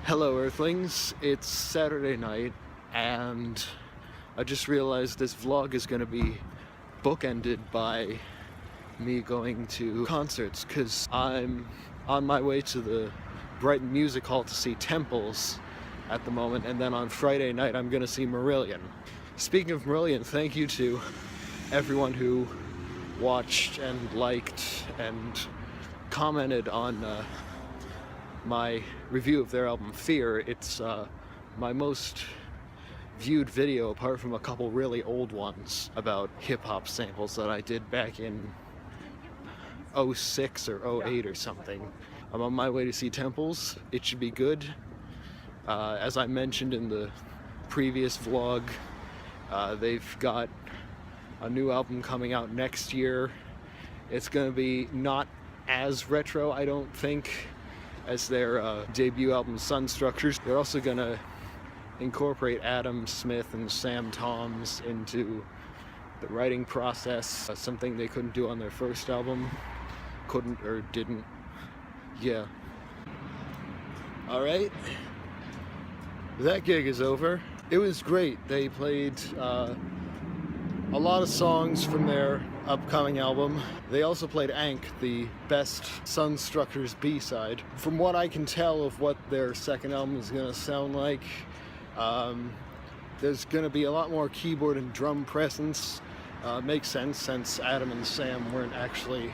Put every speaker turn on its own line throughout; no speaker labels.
Hello Earthlings, it's Saturday night and I just realized this vlog is going to be bookended by me going to concerts because I'm on my way to the Brighton Music Hall to see Temples at the moment, and then on Friday night I'm going to see Marillion. Speaking of Marillion, thank you to everyone who watched and liked and commented on my review of their album Fear. It's my most viewed video apart from a couple really old ones about hip-hop samples that I did back in 06 or 08 or something. I'm on my way to see Temples. It should be good. As I mentioned in the previous vlog, they've got a new album coming out next year. It's gonna be not as retro, I don't think, as their debut album Sun Structures. They're also gonna incorporate Adam Smith and Sam Toms into the writing process, something they couldn't do on their first album. Couldn't or didn't. Yeah. Alright. That gig is over. It was great. They played a lot of songs from their upcoming album. They also played Ankh, the best Sun Structures B-side. From what I can tell of what their second album is going to sound like, there's going to be a lot more keyboard and drum presence. Makes sense since Adam and Sam weren't actually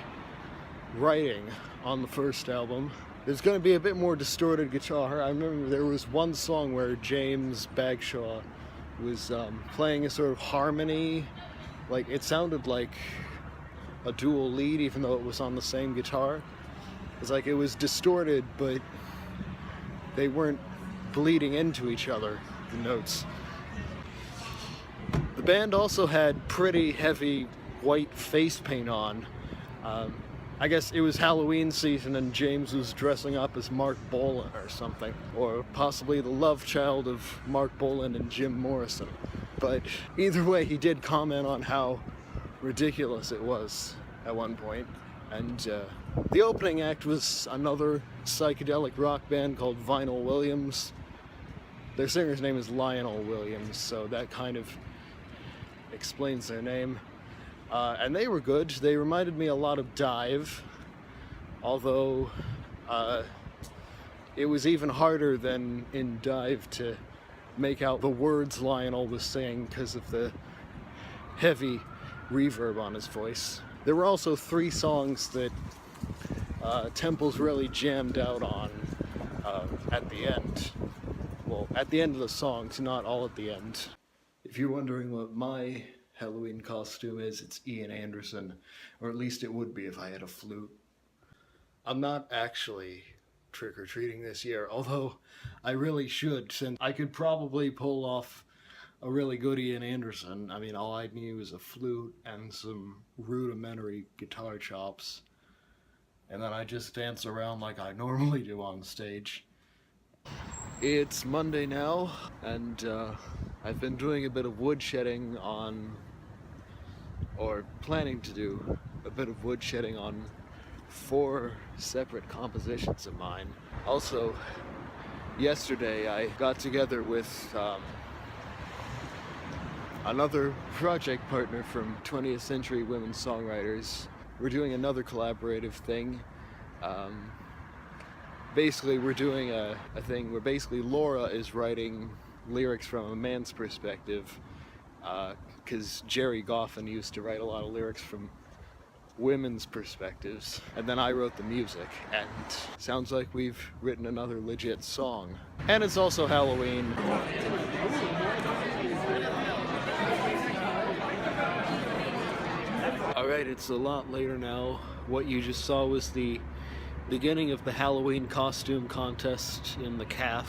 writing on the first album. There's going to be a bit more distorted guitar. I remember there was one song where James Bagshaw was playing a sort of harmony. Like, it sounded like a dual lead even though it was on the same guitar. It's like it was distorted, but they weren't bleeding into each other, the notes. The band also had pretty heavy white face paint on. I guess it was Halloween season and James was dressing up as Mark Bolan or something. Or possibly the love child of Mark Bolan and Jim Morrison. But either way, he did comment on how ridiculous it was at one point. And the opening act was another psychedelic rock band called Vinyl Williams. Their singer's name is Lionel Williams, so that kind of explains their name. And they were good. They reminded me a lot of Dive, although it was even harder than in Dive to make out the words Lionel was saying because of the heavy reverb on his voice. There were also 3 songs that Temples really jammed out on at the end. Well, at the end of the songs, not all at the end. If you're wondering what my Halloween costume is, it's Ian Anderson, or at least it would be if I had a flute. I'm not actually trick-or-treating this year, although I really should, since I could probably pull off a really good Ian Anderson. I mean, all I'd need is a flute and some rudimentary guitar chops, and then I just dance around like I normally do on stage. It's Monday now, and I've been doing a bit of woodshedding on, or planning to do a bit of woodshedding on 4 separate compositions of mine. Also, yesterday I got together with another project partner from 20th Century Women Songwriters. We're doing another collaborative thing. Basically, we're doing a thing where basically Laura is writing lyrics from a man's perspective, because Jerry Goffin used to write a lot of lyrics from women's perspectives, and then I wrote the music, and sounds like we've written another legit song. And it's also Halloween. Alright, it's a lot later now. What you just saw was the beginning of the Halloween costume contest in the CAF.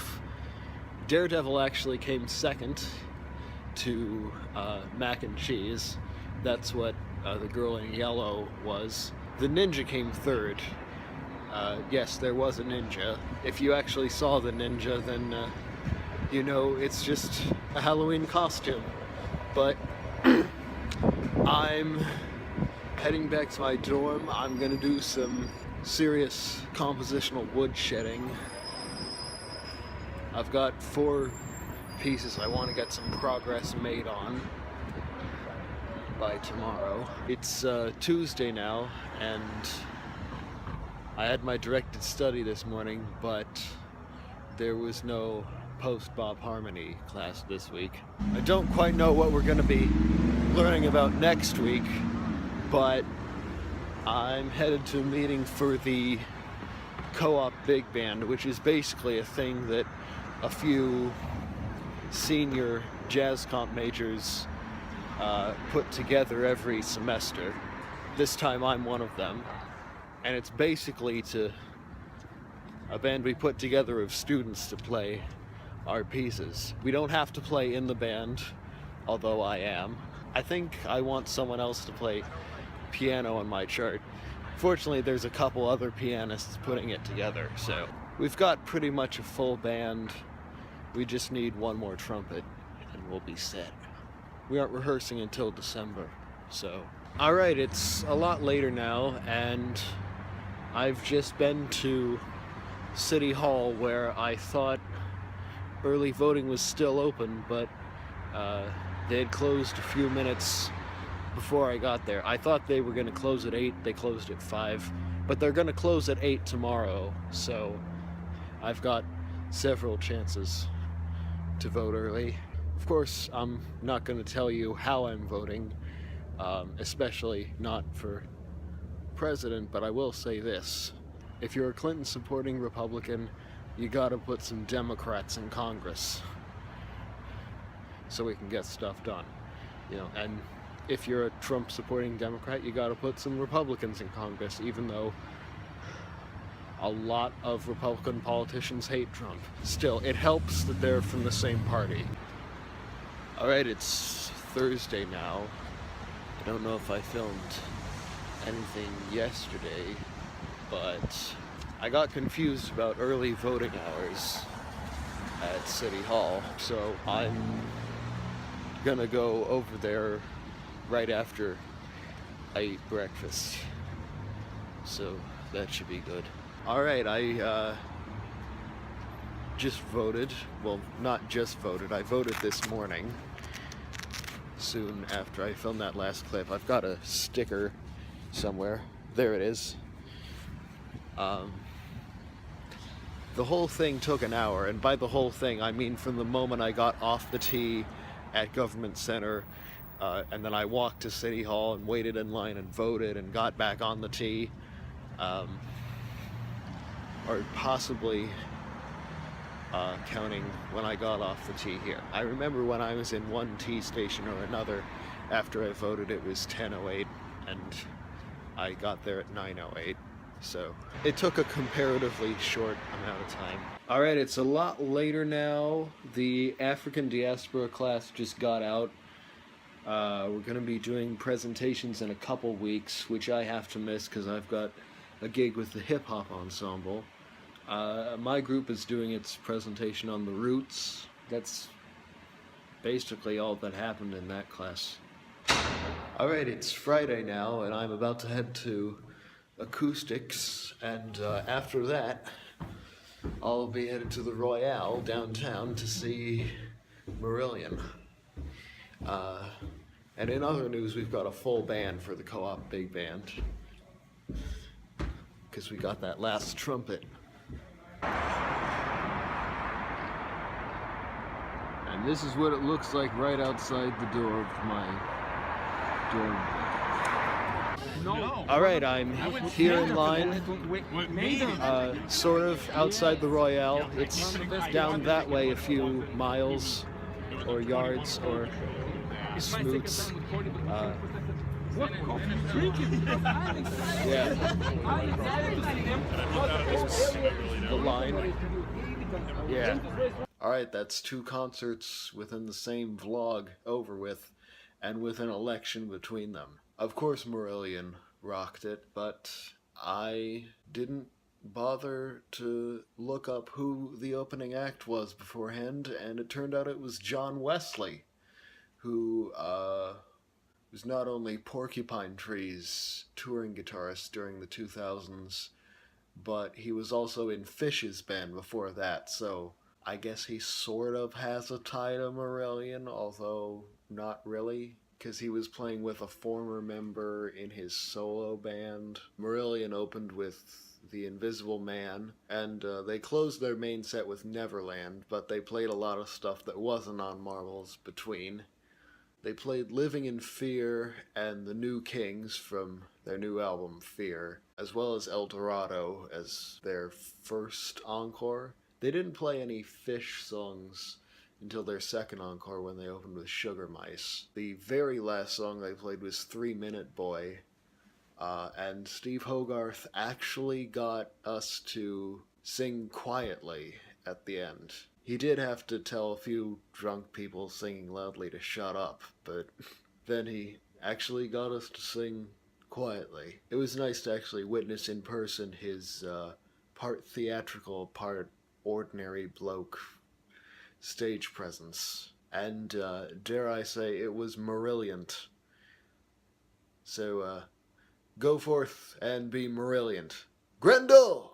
Daredevil actually came second to Mac and Cheese. That's what the girl in yellow was. The ninja came third. Yes, there was a ninja. If you actually saw the ninja, then you know it's just a Halloween costume. But I'm heading back to my dorm. I'm gonna do some serious compositional wood shedding. I've got 4 pieces I want to get some progress made on by tomorrow. It's Tuesday now, and I had my directed study this morning, but there was no post-bop harmony class this week. I don't quite know what we're going to be learning about next week, but I'm headed to a meeting for the co-op big band, which is basically a thing that a few senior jazz comp majors put together every semester. This time I'm one of them, and it's basically a band we put together of students to play our pieces. We don't have to play in the band, although I am. I think I want someone else to play piano on my chart. Fortunately, there's a couple other pianists putting it together, so we've got pretty much a full band. We just need one more trumpet and we'll be set. We aren't rehearsing until December, so. Alright, it's a lot later now, and I've just been to City Hall, where I thought early voting was still open, but they had closed a few minutes before I got there. I thought they were going to close at 8, they closed at 5, but they're going to close at 8 tomorrow, so I've got several chances to vote early. Of course, I'm not going to tell you how I'm voting, especially not for president, but I will say this. If you're a Clinton supporting Republican, you gotta put some Democrats in Congress so we can get stuff done. You know, and if you're a Trump supporting Democrat, you gotta put some Republicans in Congress, even though a lot of Republican politicians hate Trump. Still, it helps that they're from the same party. Alright, it's Thursday now. I don't know if I filmed anything yesterday, but I got confused about early voting hours at City Hall, so I'm gonna go over there right after I eat breakfast. So that should be good. Alright, I just voted. Well, not just voted, I voted this morning. Soon after I filmed that last clip. I've got a sticker somewhere. There it is. The whole thing took an hour, and by the whole thing I mean from the moment I got off the T at Government Center, and then I walked to City Hall and waited in line and voted and got back on the T, or possibly counting when I got off the T here. I remember when I was in one T station or another after I voted, it was 10:08 and I got there at 9:08. So it took a comparatively short amount of time. Alright, it's a lot later now. The African diaspora class just got out. We're going to be doing presentations in a couple weeks, which I have to miss because I've got a gig with the hip-hop ensemble. My group is doing its presentation on the roots. That's basically all that happened in that class. Alright, it's Friday now, and I'm about to head to acoustics, and after that I'll be headed to the Royale downtown to see Marillion. And in other news, we've got a full band for the co-op big band because we got that last trumpet. And this is what it looks like right outside the door of my dorm. No. Alright, I'm here in line, sort of outside the Royale. It's down that way a few miles or yards or smoots. Yeah. The line. Yeah. Alright, that's 2 concerts within the same vlog over with, and with an election between them. Of course Marillion rocked it, but I didn't bother to look up who the opening act was beforehand, and it turned out it was John Wesley, who was not only Porcupine Tree's touring guitarist during the 2000s, but he was also in Fish's band before that, so I guess he sort of has a tie to Marillion, although not really, because he was playing with a former member in his solo band. Marillion opened with The Invisible Man, and they closed their main set with Neverland, but they played a lot of stuff that wasn't on Marvel's Between. They played Living in Fear and The New Kings from their new album Fear, as well as El Dorado as their first encore. They didn't play any Fish songs until their second encore when they opened with Sugar Mice. The very last song they played was 3 Minute Boy, and Steve Hogarth actually got us to sing quietly at the end. He did have to tell a few drunk people singing loudly to shut up, but then he actually got us to sing quietly. It was nice to actually witness in person his part theatrical, part ordinary bloke stage presence. And dare I say, it was Marillion. So go forth and be Marillion. Grendel!